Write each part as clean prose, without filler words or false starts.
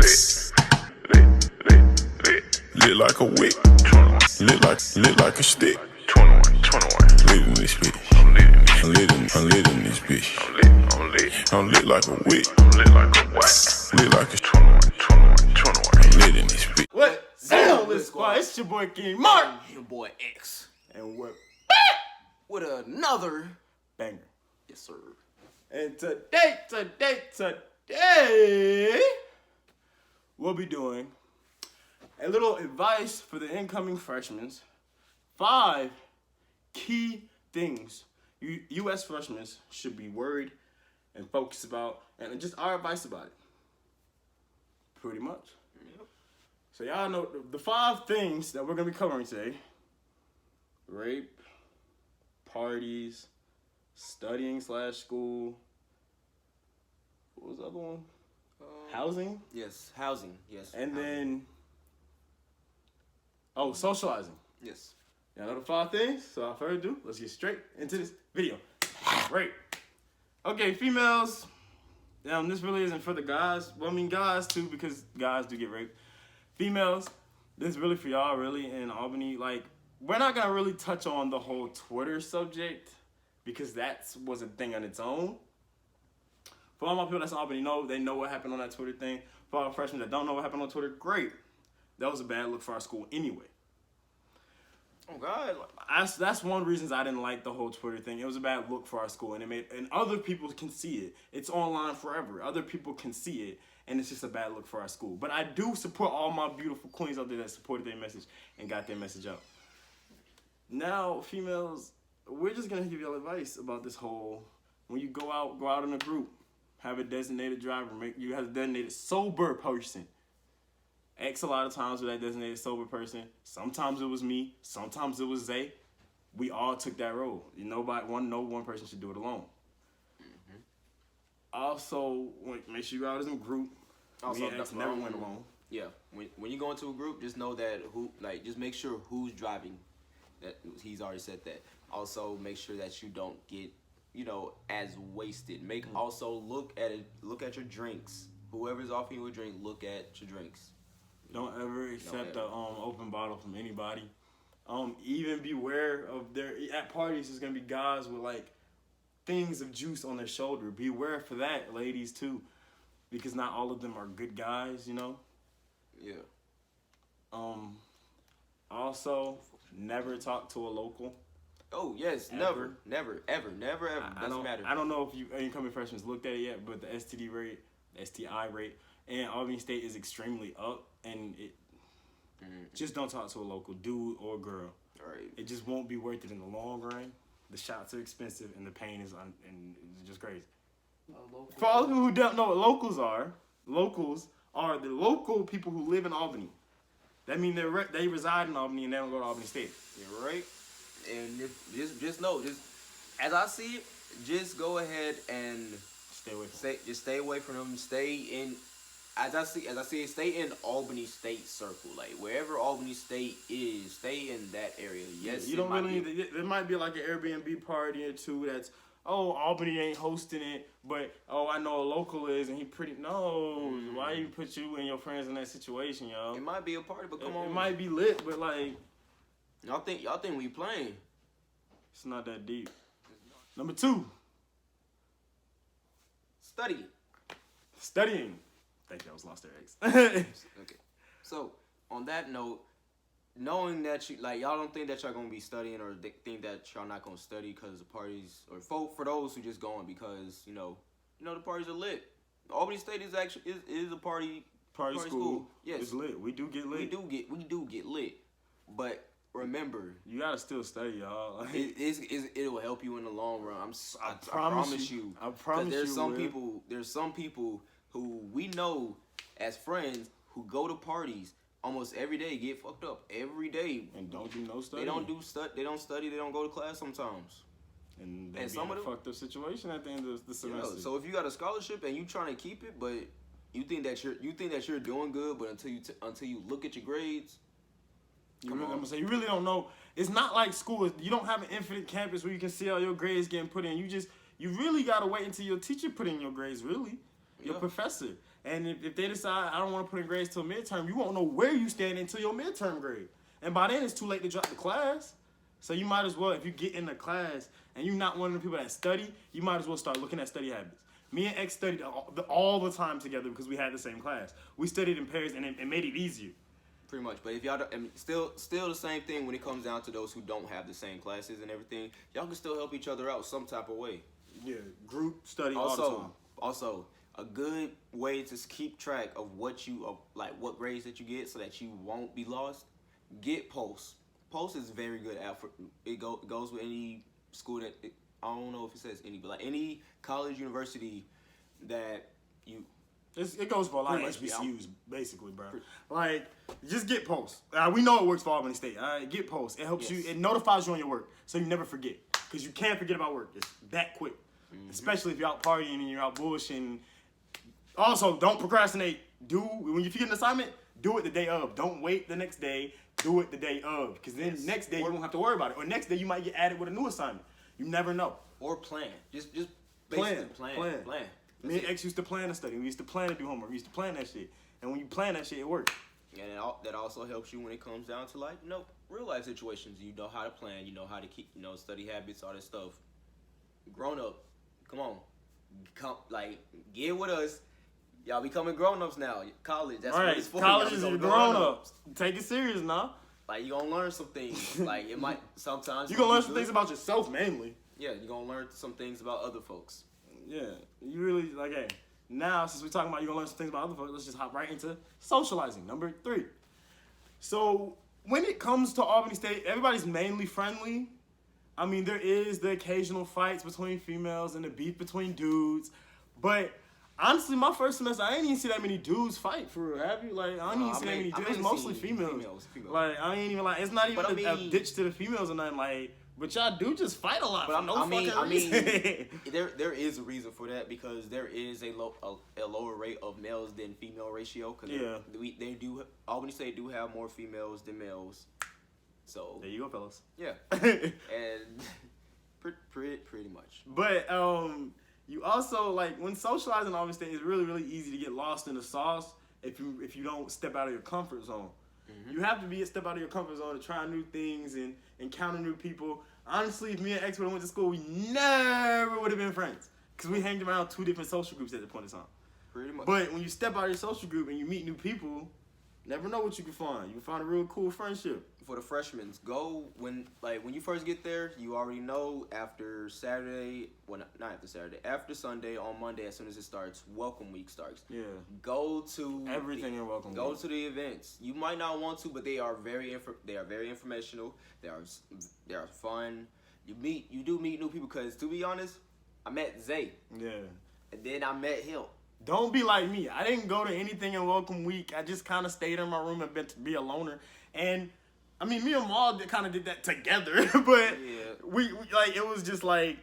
Lit like a wick. Lit like a stick. 21. Lit in this bitch. I'm lit in this bitch. I'm lit like a wick. Lit like a 21. I'm lit in this bitch. What's up, LITT.SQUAD? It's your boy King Mark. Your boy X. And we're back with another banger. Yes, sir. And today, we'll be doing a little advice for the incoming freshmen. 5 key things U.S. freshmen should be worried and focused about, and just our advice about it. Pretty much. Yep. So y'all know the 5 things that we're going to be covering today. Rape, parties, studying/school. What was the other one? Housing? Yes, housing. Yes. And housing. then, socializing. Yes. Y'all know the 5 things? So without further ado, let's get straight into this video. Rape. Okay, females. This really isn't for the guys. Well, I mean, guys too, because guys do get raped. Females, this is really for y'all, really, in Albany. Like, we're not going to really touch on the whole Twitter subject because that was a thing on its own. For all my people that's in Albany, they know what happened on that Twitter thing. For all freshmen that don't know what happened on Twitter, great. That was a bad look for our school anyway. Oh God! That's one of the reasons I didn't like the whole Twitter thing. It was a bad look for our school, and other people can see it. It's online forever. Other people can see it, and it's just a bad look for our school. But I do support all my beautiful queens out there that supported their message and got their message out. Now, females, we're just gonna give you advice about this whole. When you go out in a group, have a designated driver. You have a designated sober person. X a lot of times with that designated sober person. Sometimes it was me. Sometimes it was Zay. We all took that role. No one person should do it alone. Mm-hmm. Also, make sure you go out as a group. Also, X never went alone. Yeah, when you go into a group, just know that just make sure who's driving. That he's already said that. Also, make sure that you don't get as wasted. Also look at your drinks. Whoever's offering you a drink, look at your drinks. Don't ever accept an open bottle from anybody. Even beware of at parties. There's gonna be guys with things of juice on their shoulder. Beware for that, ladies too, because not all of them are good guys. Yeah. Also, never talk to a local. Oh yes, ever. Doesn't matter. I don't know if you incoming freshmen looked at it yet, but the STI rate in Albany State is extremely up, and just don't talk to a local dude or girl. Right. It just won't be worth it in the long run. The shots are expensive, and the pain is and it's just crazy. For all of you who don't know what locals are the local people who live in Albany. That means they reside in Albany and they don't go to Albany State. You're right. And just know, as I see it, just go ahead and stay away from them. Stay in, as I see it, stay in Albany State circle. Like wherever Albany State is, stay in that area. Yes, you don't really need. There might be like an Airbnb party or two that's Albany ain't hosting it, but I know a local is and he pretty. No, why you put you and your friends in that situation, yo? It might be a party, but come on, it might be lit, but Y'all think we playing? It's not that deep. Number 2. Studying. Thank you, I was lost there, X. Okay. So, on that note, knowing that y'all don't think that y'all gonna be studying or think that y'all not gonna study because the parties, or for those who just going because, the parties are lit. Albany State is a party school. Yes. It's lit. We do get lit. We do get lit. But remember, you gotta still study, y'all. It will help you in the long run. I promise you. I promise you. There's some people who we know as friends who go to parties almost every day, get fucked up every day, and don't do no study. They don't study. They don't go to class sometimes. And some of them fucked up situation at the end of the semester. So if you got a scholarship and you trying to keep it, but you think that you're doing good, but until you look at your grades. I'm gonna say you really don't know. It's not like school. You don't have an infinite campus where you can see all your grades getting put in. You really gotta wait until your teacher put in your grades. Really, your professor. And if they decide I don't want to put in grades till midterm, you won't know where you stand until your midterm grade. And by then it's too late to drop the class. So you might as well, if you get in the class and you're not one of the people that study, you might as well start looking at study habits. Me and X studied all the time together because we had the same class. We studied in pairs and it made it easier. Pretty much, but if y'all don't, still the same thing when it comes down to those who don't have the same classes and everything. Y'all can still help each other out some type of way. Yeah, group study all the time. Also, a good way to keep track of what grades that you get so that you won't be lost. Get posts. Post is very good at it goes with any school that I don't know if it says any, but like any college, university that you. It goes for a lot of HBCUs, basically, bro. Like, just get posts. We know it works for Albany State. All right, get posts. It helps you. It notifies you on your work, so you never forget. Because you can't forget about work. It's that quick. Mm-hmm. Especially if you're out partying and you're out bullshitting. Also, don't procrastinate. When you get an assignment, do it the day of. Don't wait the next day. Do it the day of. Because then next day you won't have to worry about it. Or next day you might get added with a new assignment. You never know. Or plan. Just plan. Me and it. X used to plan to study. We used to plan to do homework. We used to plan that shit. And when you plan that shit, it works. And that also helps you when it comes down to real life situations. You know how to plan. You know how to keep study habits, all that stuff. Grown up, come on, get with us. Y'all becoming grown ups now. College, that's what it's for. College is grown ups. Take it serious now. You gonna learn some things. It might sometimes you gonna learn some things about yourself mainly. Yeah, you gonna learn some things about other folks. Yeah, you really hey. Now, since we're talking about you gonna learn some things about other folks, let's just hop right into socializing. Number 3. So when it comes to Albany State, everybody's mainly friendly. I mean, there is the occasional fights between females and the beef between dudes, but honestly, my first semester, I ain't even see that many dudes fight for real. Have you? I didn't even see that many dudes. It's mostly females. I ain't even it's not even a ditch to the females or nothing but y'all do just fight a lot. There is a reason for that because there is a lower rate of males than female ratio. Cause Albany State do have more females than males. So there you go, fellas. Yeah, and pretty much. But you also when socializing in Albany State, it's really really easy to get lost in the sauce if you don't step out of your comfort zone. Mm-hmm. You have to be a step out of your comfort zone to try new things and encounter new people. Honestly, if me and X would have went to school, we never would have been friends because we hanged around 2 different social groups at the point in time. Pretty much. But when you step out of your social group and you meet new people, never know what you can find. You can find a real cool friendship. For the freshmen, go when you first get there, you already know after Saturday, not after Saturday, after Sunday on Monday as soon as it starts, welcome week starts. Yeah. Go to everything in welcome week. Go to the events. You might not want to, but they are very informational. They are fun. You do meet new people because to be honest, I met Zay. Yeah. And then I met him. Don't be like me. I didn't go to anything in welcome week. I just kind of stayed in my room and been to be a loner. And I mean, me and Maul kind of did that together, but we it was just I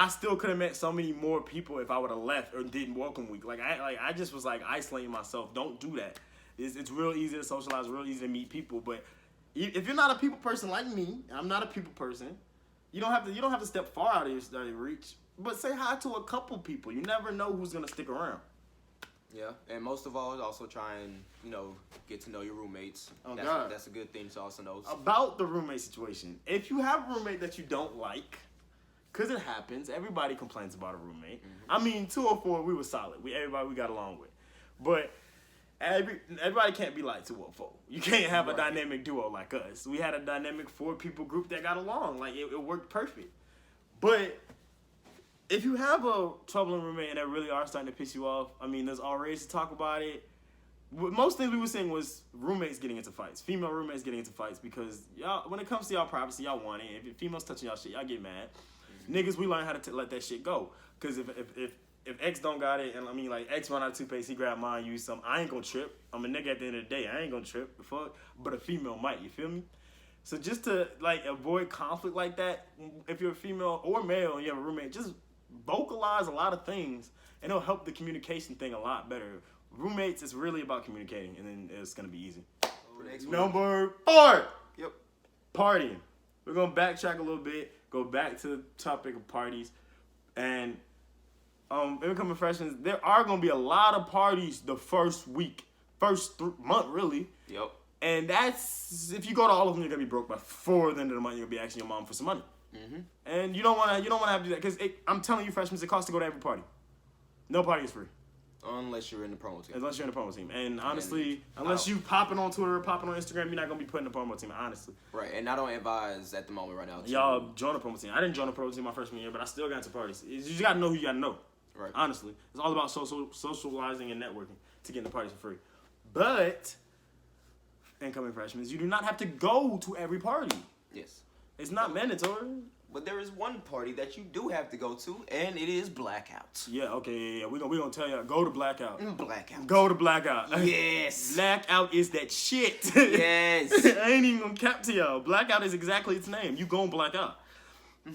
still could have met so many more people if I would have left or didn't welcome week. I just was isolating myself. Don't do that. It's real easy to socialize, real easy to meet people. But if you're not a people person like me, I'm not a people person. You don't have to step far out of your reach. But say hi to a couple people. You never know who's gonna stick around. Yeah, and most of all, also try and get to know your roommates. That's a good thing to also know. About the roommate situation, if you have a roommate that you don't like, because it happens, everybody complains about a roommate. Mm-hmm. I mean, 204, we were solid. Everybody we got along with, but everybody can't be like 204. You can't have a dynamic duo like us. We had a dynamic 4-people group that got along. It worked perfect, but if you have a troubling roommate and that really are starting to piss you off, I mean, there's already to talk about it. Most things we were saying was roommates getting into fights, female roommates getting into fights because y'all, when it comes to y'all privacy, y'all want it. If females touching y'all shit, y'all get mad. Mm-hmm. Niggas, we learn how to let that shit go. Because if X don't got it, and I mean, X run out of toothpaste, he grab mine, use some, I ain't gonna trip. I'm a nigga at the end of the day. I ain't gonna trip. The fuck? But a female might, you feel me? So just to, avoid conflict like that, if you're a female or male and you have a roommate, just vocalize a lot of things and it'll help the communication thing a lot better. Roommates is really about communicating and then it's gonna be easy. Number 4. Yep. Partying. We're gonna backtrack a little bit, go back to the topic of parties, and incoming freshmen, there are gonna be a lot of parties the first week, month really. Yep. And that's if you go to all of them, you're gonna be broke before the end of the month. You're gonna be asking your mom for some money. Mm-hmm. And you don't wanna have to do that because I'm telling you, freshmen, it costs to go to every party. No party is free. Unless you're in the promo team. Unless you're in the promo team. And honestly, unless you popping on Twitter or popping on Instagram, you're not going to be putting the promo team, honestly. Right, and I don't advise at the moment right now. Y'all join the promo team. I didn't join the promo team my freshman year, but I still got into parties. You just got to know who you got to know. Right. Honestly. It's all about socializing and networking to get in the parties for free. But, incoming freshmen, you do not have to go to every party. Yes. It's not mandatory. But there is one party that you do have to go to, and it is Blackouts. Yeah, okay, yeah. We're gonna tell y'all, go to Blackout. Blackout. Go to Blackout. Yes. Blackout is that shit. Yes. I ain't even gonna cap to y'all. Blackout is exactly its name. You gon' black out.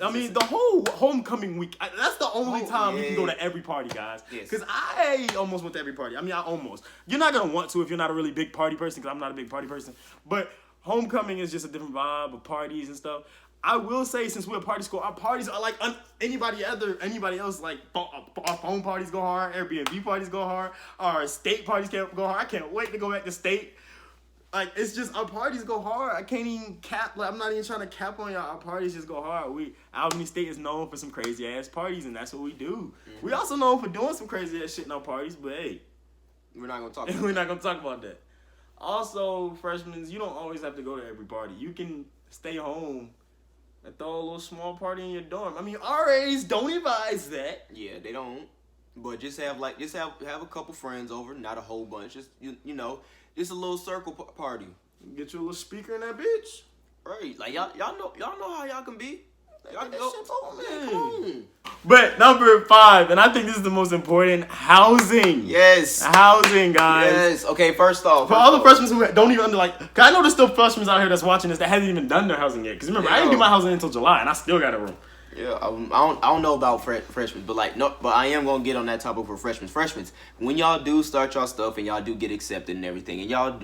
I mean, the whole homecoming week, that's the only time we can go to every party, guys. Yes. Because I almost went to every party. I mean, I almost. You're not gonna want to if you're not a really big party person, because I'm not a big party person. But homecoming is just a different vibe of parties and stuff. I will say, since we're a party school, our parties are like anybody else. Like our phone parties go hard, Airbnb parties go hard, our state parties go hard. I can't wait to go back to state. Like, it's just our parties go hard. I can't even cap. Like, I'm not even trying to cap on y'all. Our parties just go hard. Albany State is known for some crazy ass parties, and that's what we do. Mm-hmm. We also known for doing some crazy ass shit in our parties, but hey, we're not gonna talk. About we're not gonna talk about that. Also, freshmen, you don't always have to go to every party. You can stay home and throw a little small party in your dorm. I mean, RAs don't advise that. Yeah, they don't. But just have a couple friends over, not a whole bunch. Just you know, just a little circle party. Get you a little speaker in that bitch. Right, like y'all know how y'all can be. Y'all can go, man, come on. But number 5, and I think this is the most important, housing. Yes. Housing, guys. Yes. Okay, first off. For all the freshmen who don't even cause I know there's still freshmen out here that's watching this that haven't even done their housing yet. Because remember, I didn't do my housing until July, and I still got a room. Yeah, I don't know about freshmen, but I am gonna get on that topic for freshmen. Freshmen, when y'all do start y'all stuff and y'all do get accepted and everything, and y'all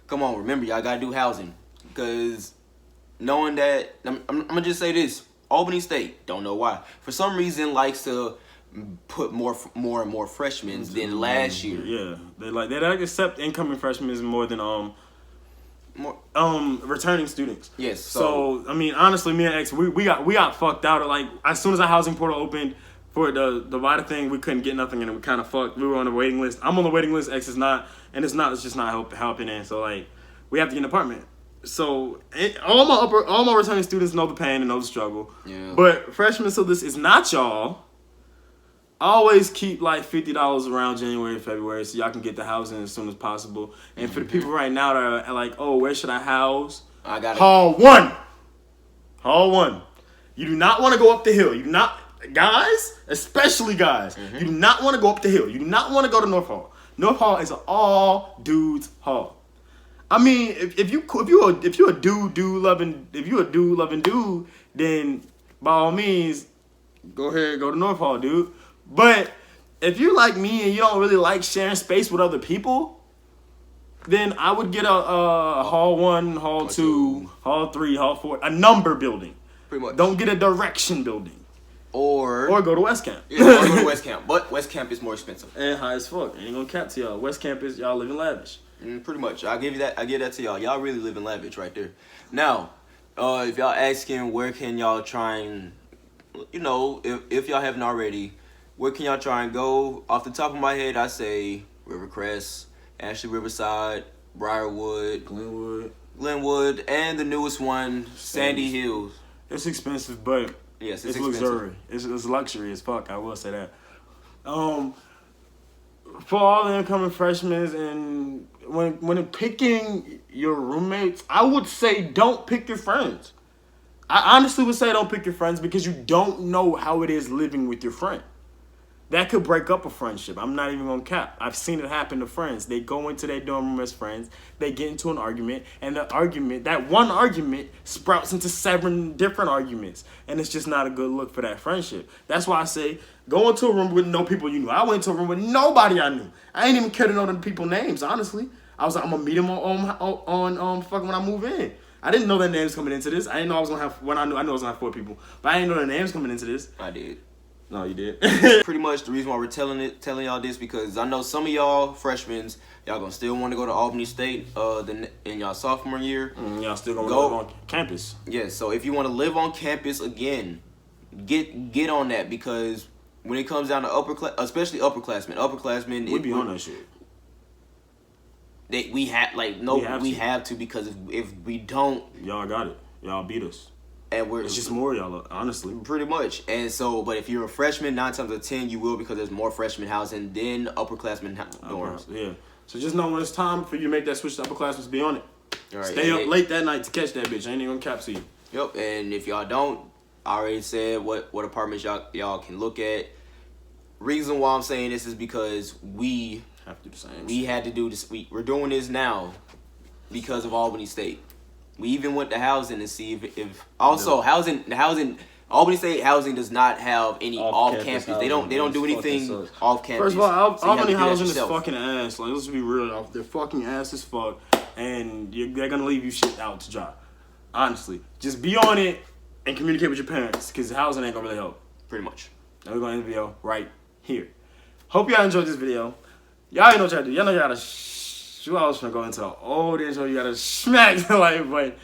come on, remember y'all gotta do housing, because knowing that I'm gonna just say this: Albany State, don't know why, for some reason likes to put more and more freshmen than last year. Yeah, they accept incoming freshmen more than returning students. Yes. So I mean, honestly, me and X, we got fucked out. Like, as soon as our housing portal opened for the VITA thing, we couldn't get nothing, and we kind of fucked. We were on the waiting list. I'm on the waiting list. X is not, and it's just not helping. And so like, we have to get an apartment. So all my returning students know the pain and know the struggle. Yeah. But freshmen, so this is not y'all. Always keep like $50 around January and February so y'all can get the housing as soon as possible. And for the people right now that are like, oh, where should I house? I got Hall 1. Hall 1. You do not want to go up the hill. You do not, guys, especially guys, you do not want to go up the hill. You do not want to go to North Hall. North Hall is an all dudes hall. I mean, if you're a dude loving dude, then by all means, go ahead, go to North Hall, dude. But if you're like me and you don't really like sharing space with other people, then I would get a Hall 1, Hall 2, Hall 3, Hall 4, a number building. Pretty much. Don't get a direction building. Or go to West Camp. Yeah, or go to West Camp. But West Camp is more expensive. And high as fuck. Ain't gonna cap to y'all. West Camp is y'all living lavish. Pretty much. I give that to y'all. Y'all really living lavish right there. Now, if y'all asking where can y'all try and, if y'all haven't already, where can y'all try and go? Off the top of my head, I say Rivercrest, Ashley Riverside, Briarwood, Glenwood, and the newest one, Sandy Hills. It's expensive, but yes, it's luxury. It's luxury as fuck. I will say that. For all the incoming freshmen, and when picking your roommates, I would say don't pick your friends. I honestly would say don't pick your friends because you don't know how it is living with your friend. That could break up a friendship. I'm not even gonna cap. I've seen it happen to friends. They go into their dorm room as friends. They get into an argument, and that one argument sprouts into 7 different arguments, and it's just not a good look for that friendship. That's why I say go into a room with no people you knew. I went to a room with nobody I knew. I ain't even care to know the people's names. Honestly, I was like, I'm gonna meet them on fucking when I move in. I didn't know their names coming into this. I didn't know I was gonna have. When I knew I was gonna have 4 people, but I didn't know their names coming into this. I did. No, you did. Pretty much the reason why we're telling y'all this because I know some of y'all freshmen, y'all gonna still want to go to Albany State in y'all sophomore year. Y'all still gonna live on campus. Yeah, so if you want to live on campus again, get on that because when it comes down to especially upperclassmen, We be on that shit. We have to because if we don't, y'all got it. Y'all beat us. And it's just more y'all, honestly. Pretty much. And so, but if you're a freshman, 9 times out of 10, you will because there's more freshman housing than upperclassmen dorms. Yeah. So just know when it's time for you to make that switch to upperclassmen, be on it. All right, stay up late that night to catch that bitch. I ain't even gonna cap to you. Yep. And if y'all don't, I already said what apartments y'all can look at. Reason why I'm saying this is because we have to do the same. We had to do this. We're doing this now because of Albany State. We even went to housing to see if also housing Albany State housing does not have any off campus. They don't do anything off campus. First of all, Albany housing is fucking ass. Like, let's be real, they're fucking ass as fuck, and they're gonna leave you shit out to dry. Honestly, just be on it and communicate with your parents because housing ain't gonna really help. Pretty much. And we're gonna end the video right here. Hope y'all enjoyed this video. Y'all ain't know what y'all do. Y'all know y'all gotta. I was gonna go into an old intro. You gotta smack the like button.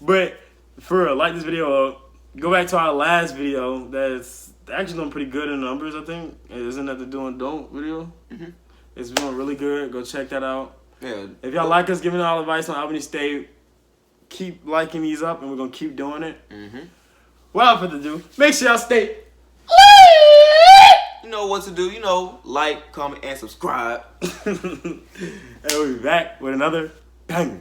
But for real, like this video up. Go back to our last video. That's actually doing pretty good in numbers, I think. Isn't that the Doing Don't video? Mm-hmm. It's doing really good. Go check that out. Yeah. If y'all like us giving all advice on Albany State, keep liking these up, and we're gonna keep doing it. Mm-hmm. Without further ado, make sure y'all stay. You know what to do. You know, like, comment, and subscribe. And we'll be back with another banger.